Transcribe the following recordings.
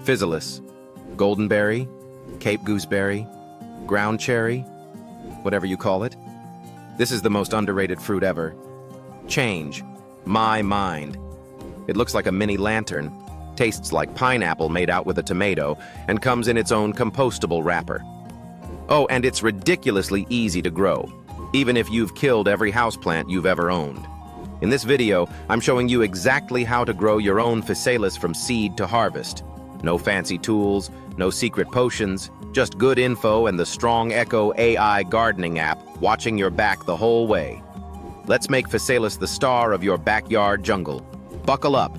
Physalis, goldenberry, Cape gooseberry, ground cherry, whatever you call it. This is the most underrated fruit ever. Change my mind. It looks like a mini lantern, tastes like pineapple made out with a tomato, and comes in its own compostable wrapper. Oh, and it's ridiculously easy to grow, even if you've killed every houseplant you've ever owned. In this video, I'm showing you exactly how to grow your own Physalis from seed to harvest. No fancy tools, no secret potions, just good info and the StrongEcho AI Gardening App watching your back the whole way. Let's make Physalis the star of your backyard jungle. Buckle up.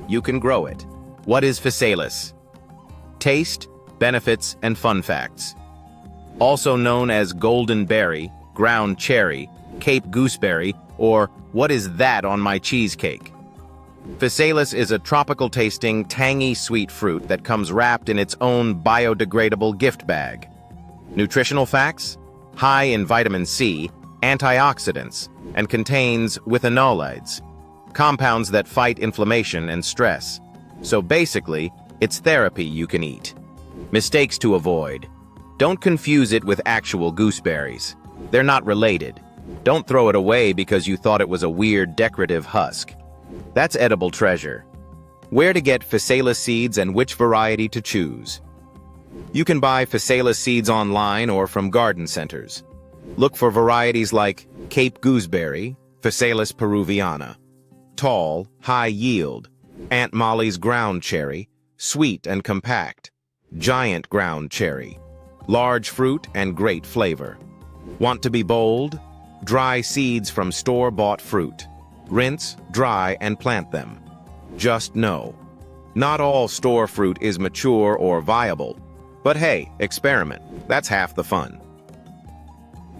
You can grow it. What is Physalis? Taste, benefits, and fun facts. Also known as golden berry, ground cherry, Cape gooseberry, or what is that on my cheesecake? Physalis is a tropical-tasting, tangy sweet fruit that comes wrapped in its own biodegradable gift bag. Nutritional facts? High in vitamin C, antioxidants, and contains withanolides, compounds that fight inflammation and stress. So basically, it's therapy you can eat. Mistakes to avoid. Don't confuse it with actual gooseberries. They're not related. Don't throw it away because you thought it was a weird decorative husk. That's edible treasure. Where to get Physalis seeds and which variety to choose. You can buy Physalis seeds online or from garden centers. Look for varieties like Cape gooseberry, Physalis peruviana, tall, high yield, Aunt Molly's ground cherry, sweet and compact, giant ground cherry, large fruit and great flavor. Want to be bold? Dry seeds from store-bought fruit. Rinse, dry, and plant them. Just know, not all store fruit is mature or viable. But hey, experiment. That's half the fun.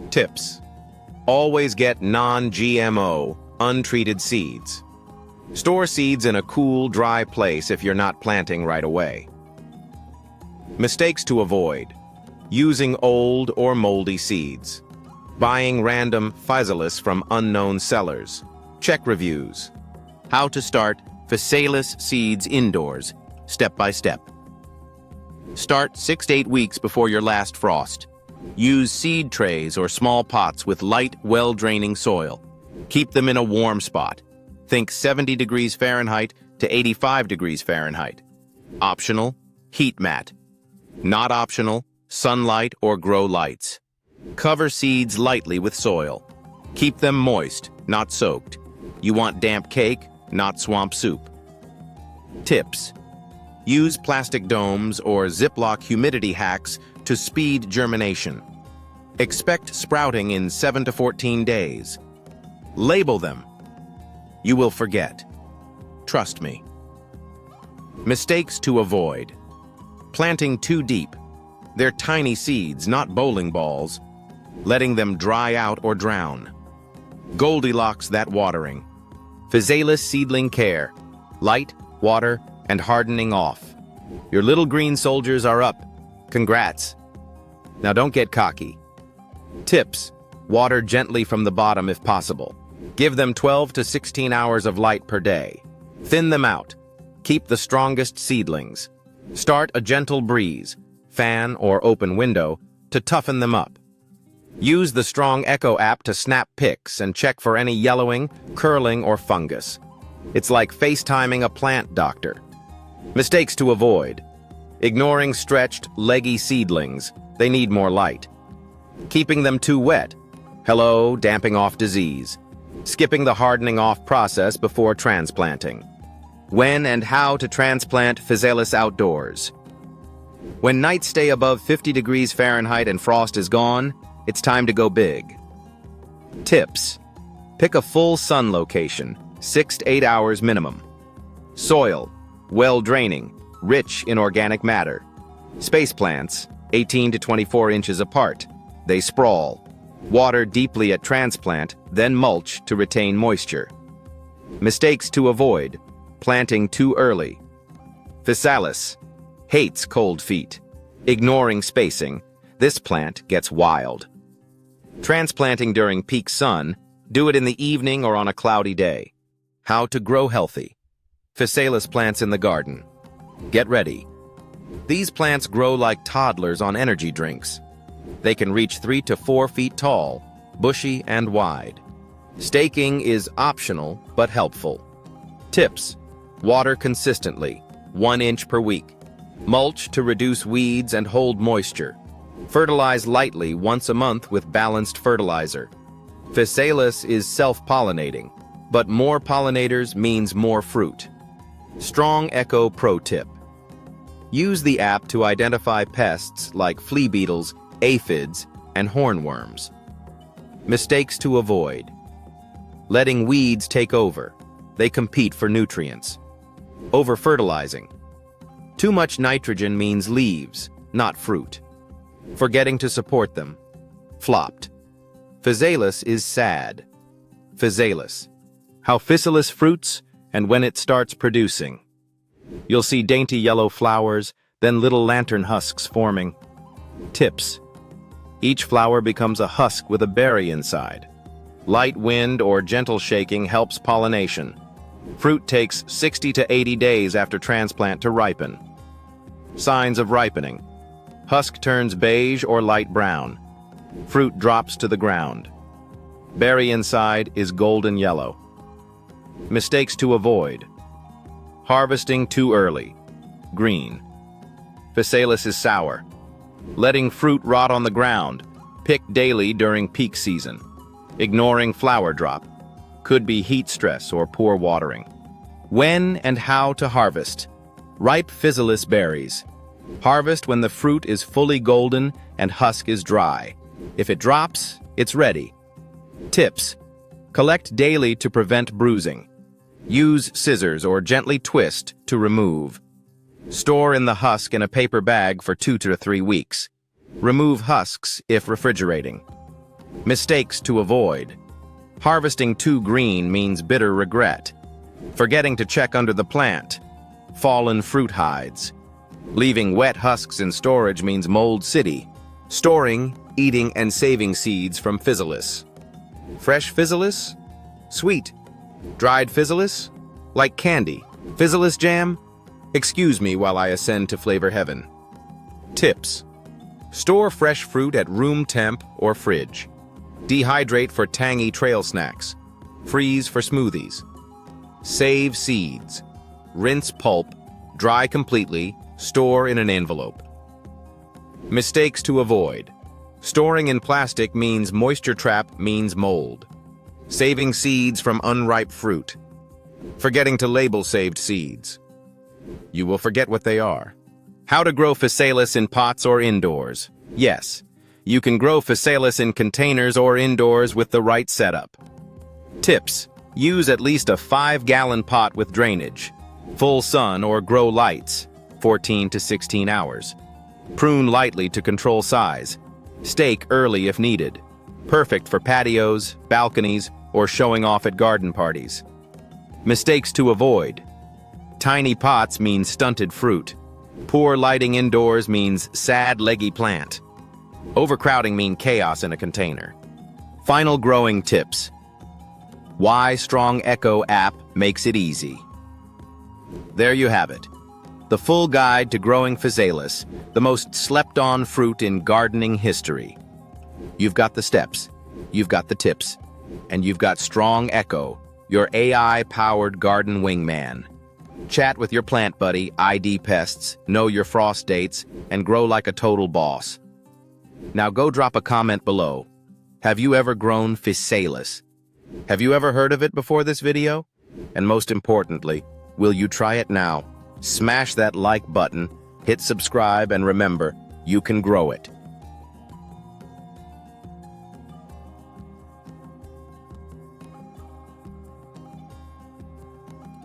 Tips. Always get non-GMO, untreated seeds. Store seeds in a cool, dry place if you're not planting right away. Mistakes to avoid. Using old or moldy seeds. Buying random Physalis from unknown sellers. Check reviews. How to start Physalis seeds indoors, step by step. Start 6 to 8 weeks before your last frost. Use seed trays or small pots with light, well-draining soil. Keep them in a warm spot. Think 70 degrees Fahrenheit to 85 degrees Fahrenheit. Optional, heat mat. Not optional, sunlight or grow lights. Cover seeds lightly with soil. Keep them moist, not soaked. You want damp cake, not swamp soup. Tips. Use plastic domes or Ziploc humidity hacks to speed germination. Expect sprouting in 7 to 14 days. Label them. You will forget. Trust me. Mistakes to avoid. Planting too deep. They're tiny seeds, not bowling balls. Letting them dry out or drown. Goldilocks that watering. Physalis seedling care. Light, water, and hardening off. Your little green soldiers are up. Congrats. Now don't get cocky. Tips. Water gently from the bottom if possible. Give them 12 to 16 hours of light per day. Thin them out. Keep the strongest seedlings. Start a gentle breeze, fan or open window, to toughen them up. Use the StrongEcho app to snap pics and check for any yellowing, curling, or fungus. It's like FaceTiming a plant doctor. Mistakes to avoid. Ignoring stretched, leggy seedlings. They need more light. Keeping them too wet. Hello, damping off disease. Skipping the hardening off process before transplanting. When and how to transplant Physalis outdoors. When nights stay above 50 degrees Fahrenheit and frost is gone, it's time to go big. Tips. Pick a full sun location, 6 to 8 hours minimum. Soil, well-draining, rich in organic matter. Space plants, 18 to 24 inches apart. They sprawl. Water deeply at transplant, then mulch to retain moisture. Mistakes to avoid. Planting too early. Physalis hates cold feet. Ignoring spacing, this plant gets wild. Transplanting during peak sun, do it in the evening or on a cloudy day. How to grow healthy. Physalis plants in the garden. Get ready. These plants grow like toddlers on energy drinks. They can reach 3 to 4 feet tall, bushy and wide. Staking is optional but helpful. Tips: water consistently, 1 inch per week. Mulch to reduce weeds and hold moisture. Fertilize lightly once a month with balanced fertilizer. Physalis is self-pollinating, but more pollinators means more fruit. StrongEcho Pro Tip: use the app to identify pests like flea beetles, aphids, and hornworms. Mistakes to avoid: letting weeds take over. They compete for nutrients. Over-fertilizing: too much nitrogen means leaves, not fruit. Forgetting to support them. Flopped. Physalis is sad. Physalis: how Physalis fruits and when it starts producing. You'll see dainty yellow flowers, then little lantern husks forming. Tips: each flower becomes a husk with a berry inside. Light wind or gentle shaking helps pollination. Fruit takes 60 to 80 days after transplant to ripen. Signs of ripening: husk turns beige or light brown. Fruit drops to the ground. Berry inside is golden yellow. Mistakes to avoid: harvesting too early. Green. Physalis is sour. Letting fruit rot on the ground. Pick daily during peak season. Ignoring flower drop. Could be heat stress or poor watering. When and how to harvest: ripe Physalis berries. Harvest when the fruit is fully golden and husk is dry. If it drops, it's ready. Tips: collect daily to prevent bruising. Use scissors or gently twist to remove. Store in the husk in a paper bag for 2 to 3 weeks. Remove husks if refrigerating. Mistakes to avoid: harvesting too green means bitter regret. Forgetting to check under the plant. Fallen fruit hides. Leaving wet husks in storage means mold city. Storing, eating, and saving seeds from Physalis. Fresh Physalis? Sweet. Dried Physalis? Like candy. Physalis jam? Excuse me while I ascend to flavor heaven. Tips: store fresh fruit at room temp or fridge. Dehydrate for tangy trail snacks. Freeze for smoothies. Save seeds. Rinse pulp. Dry completely. Store in an envelope. Mistakes to avoid: storing in plastic means moisture trap means mold. Saving seeds from unripe fruit. Forgetting to label saved seeds. You will forget what they are. How to grow Physalis in pots or indoors. Yes, you can grow Physalis in containers or indoors with the right setup. Tips: use at least a 5-gallon pot with drainage. Full sun or grow lights, 14 to 16 hours. Prune lightly to control size. Stake early if needed. Perfect for patios, balconies, or showing off at garden parties. Mistakes to avoid: tiny pots mean stunted fruit. Poor lighting indoors means sad, leggy plant. Overcrowding means chaos in a container. Final growing tips: why StrongEcho app makes it easy. There you have it. The full guide to growing Physalis, the most slept-on fruit in gardening history. You've got the steps, you've got the tips, and you've got StrongEcho, your AI-powered garden wingman. Chat with your plant buddy, ID pests, know your frost dates, and grow like a total boss. Now go drop a comment below. Have you ever grown Physalis? Have you ever heard of it before this video? And most importantly, will you try it now? Smash that like button, hit subscribe, and remember, you can grow it.